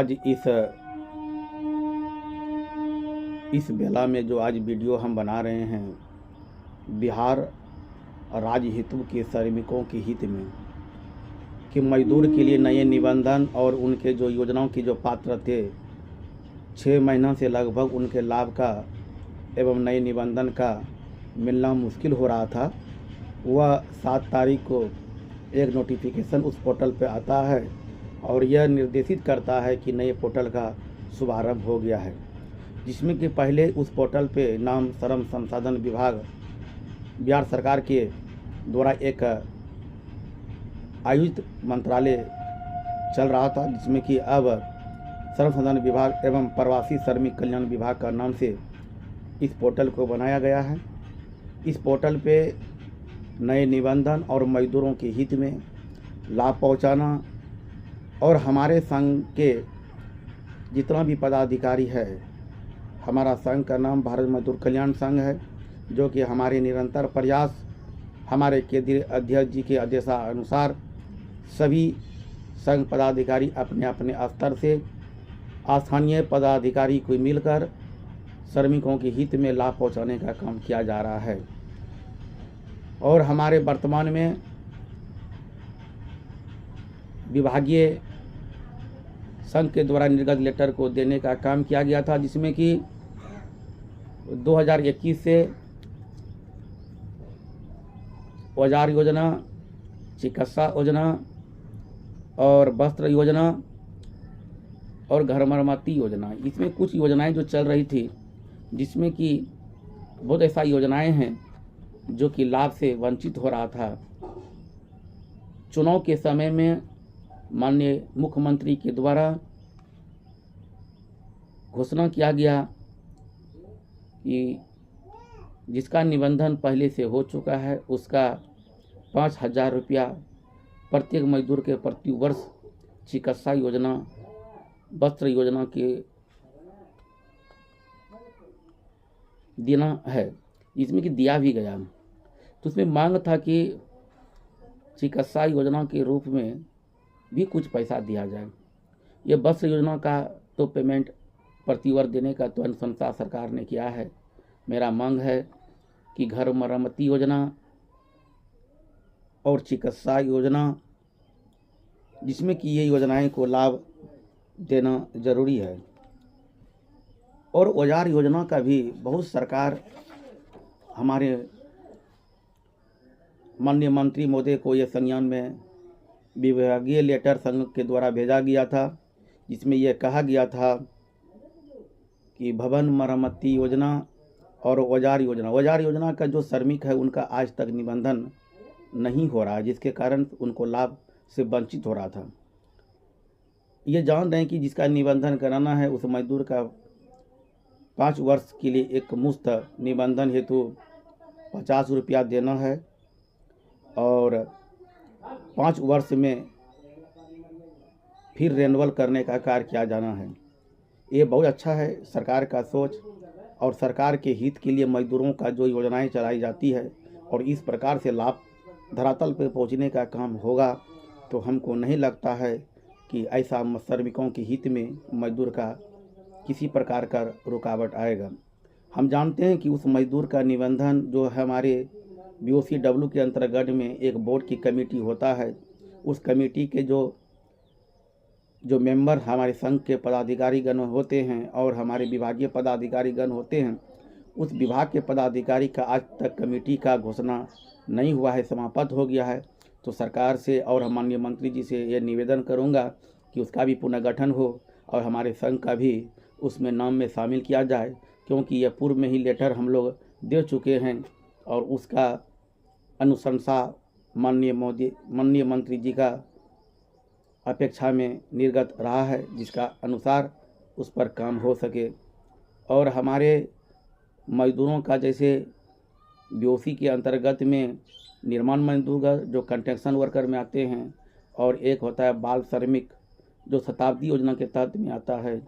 आज इस बेला में जो आज वीडियो हम बना रहे हैं, बिहार राज्य हितों के श्रमिकों के हित में कि मजदूर के लिए नए निबंधन और उनके जो योजनाओं की जो पात्र थे 6 महीना से लगभग उनके लाभ का एवं नए निबंधन का मिलना मुश्किल हो रहा था। वह 7 तारीख को एक नोटिफिकेशन उस पोर्टल पर आता है और यह निर्देशित करता है कि नए पोर्टल का शुभारंभ हो गया है, जिसमें कि पहले उस पोर्टल पे नाम श्रम संसाधन विभाग बिहार सरकार के द्वारा एक आयोजित मंत्रालय चल रहा था, जिसमें कि अब श्रम संसाधन विभाग एवं प्रवासी श्रमिक कल्याण विभाग का नाम से इस पोर्टल को बनाया गया है। इस पोर्टल पे नए निबंधन और मजदूरों के हित में लाभ पहुंचाना और हमारे संघ के जितना भी पदाधिकारी है, हमारा संघ का नाम भारत मजदूर कल्याण संघ है, जो कि हमारे निरंतर प्रयास हमारे केंद्रीय अध्यक्ष जी के आदेशानुसार सभी संघ पदाधिकारी अपने अपने स्तर से स्थानीय पदाधिकारी को मिलकर श्रमिकों के हित में लाभ पहुंचाने का काम किया जा रहा है। और हमारे वर्तमान में विभागीय संघ के द्वारा निर्गत लेटर को देने का काम किया गया था, जिसमें कि 2021 से औजार योजना, चिकित्सा योजना और वस्त्र योजना और घर मरम्मती योजना, इसमें कुछ योजनाएं जो चल रही थी, जिसमें कि बहुत ऐसा योजनाएं हैं जो कि लाभ से वंचित हो रहा था। चुनाव के समय में माननीय मुख्यमंत्री के द्वारा घोषणा किया गया कि जिसका निबंधन पहले से हो चुका है उसका 5,000 रुपया प्रत्येक मजदूर के प्रति वर्ष चिकित्सा योजना, वस्त्र योजना के देना है, इसमें कि दिया भी गया। तो उसमें मांग था कि चिकित्सा योजना के रूप में भी कुछ पैसा दिया जाए। ये वस्त्र योजना का तो पेमेंट प्रतिवर्ष देने का तो अनुशंसा सरकार ने किया है। मेरा मांग है कि घर मरम्मती योजना और चिकित्सा योजना, जिसमें कि ये योजनाएं को लाभ देना जरूरी है। और औजार योजना का भी बहुत सरकार हमारे माननीय मंत्री महोदय को ये संज्ञान में विभागीय लेटर संघ के द्वारा भेजा गया था, जिसमें यह कहा गया था कि भवन मरम्मती योजना और औजार योजना का जो श्रमिक है उनका आज तक निबंधन नहीं हो रहा है, जिसके कारण उनको लाभ से वंचित हो रहा था। ये जान रहे हैं कि जिसका निबंधन कराना है उस मजदूर का 5 वर्ष के लिए एक मुफ्त निबंधन हेतु 50 रुपया देना है और 5 वर्ष में फिर रेन्युअल करने का कार्य किया जाना है। ये बहुत अच्छा है सरकार का सोच, और सरकार के हित के लिए मजदूरों का जो योजनाएं चलाई जाती है और इस प्रकार से लाभ धरातल पर पहुंचने का काम होगा, तो हमको नहीं लगता है कि ऐसा श्रमिकों के हित में मजदूर का किसी प्रकार का रुकावट आएगा। हम जानते हैं कि उस मजदूर का निबंधन जो हमारे BOCW के अंतर्गत में एक बोर्ड की कमेटी होता है, उस कमेटी के जो मेंबर हमारे संघ के पदाधिकारीगण होते हैं और हमारे विभागीय पदाधिकारीगण होते हैं, उस विभाग के पदाधिकारी का आज तक कमेटी का घोषणा नहीं हुआ है, समाप्त हो गया है। तो सरकार से और माननीय मंत्री जी से ये निवेदन करूंगा कि उसका भी पुनर्गठन हो और हमारे संघ का भी उसमें नाम में शामिल किया जाए, क्योंकि यह पूर्व में ही लेटर हम लोग दे चुके हैं और उसका अनुशंसा माननीय मंत्री जी का अपेक्षा में निर्गत रहा है, जिसका अनुसार उस पर काम हो सके। और हमारे मजदूरों का जैसे BOC के अंतर्गत में निर्माण मजदूर जो कंस्ट्रक्शन वर्कर में आते हैं, और एक होता है बाल श्रमिक जो शताब्दी योजना के तहत में आता है,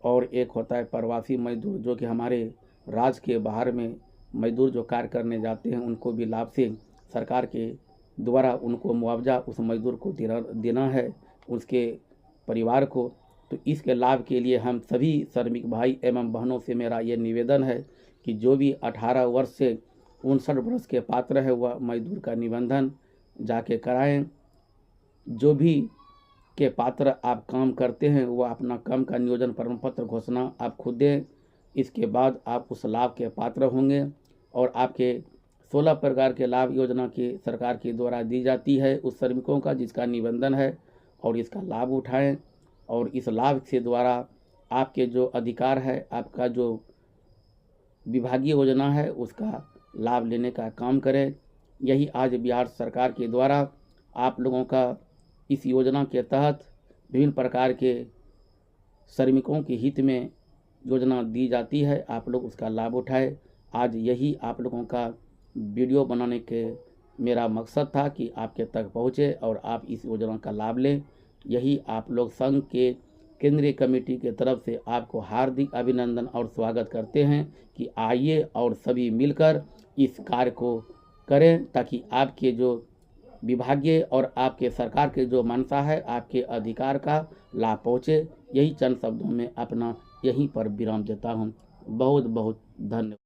और एक होता है प्रवासी मजदूर जो कि हमारे राज्य के बाहर में मजदूर जो कार्य करने जाते हैं, उनको भी लाभ से सरकार के द्वारा उनको मुआवजा उस मजदूर को देना है, उसके परिवार को। तो इसके लाभ के लिए हम सभी श्रमिक भाई एवं बहनों से मेरा ये निवेदन है कि जो भी 18 वर्ष से 59 वर्ष के पात्र है वह मजदूर का निबंधन जाके कराएं। जो भी के पात्र आप काम करते हैं वह अपना काम का नियोजन प्रमाण पत्र घोषणा आप खुद दें। इसके बाद आप उस लाभ के पात्र होंगे और आपके 16 प्रकार के लाभ योजना की सरकार के द्वारा दी जाती है उस श्रमिकों का जिसका निबंधन है, और इसका लाभ उठाएं। और इस लाभ से द्वारा आपके जो अधिकार है, आपका जो विभागीय योजना है उसका लाभ लेने का काम करें। यही आज बिहार सरकार के द्वारा आप लोगों का इस योजना के तहत विभिन्न प्रकार के श्रमिकों के हित में योजना दी जाती है, आप लोग उसका लाभ उठाएं। आज यही आप लोगों का वीडियो बनाने के मेरा मकसद था कि आपके तक पहुँचे और आप इस योजना का लाभ लें। यही आप लोग संघ के केंद्रीय कमेटी के तरफ से आपको हार्दिक अभिनंदन और स्वागत करते हैं कि आइए और सभी मिलकर इस कार्य को करें ताकि आपके जो विभागीय और आपके सरकार के जो मंशा है आपके अधिकार का लाभ पहुँचे। यही चंद शब्दों में अपना यहीं पर विराम देता हूँ। बहुत बहुत धन्यवाद।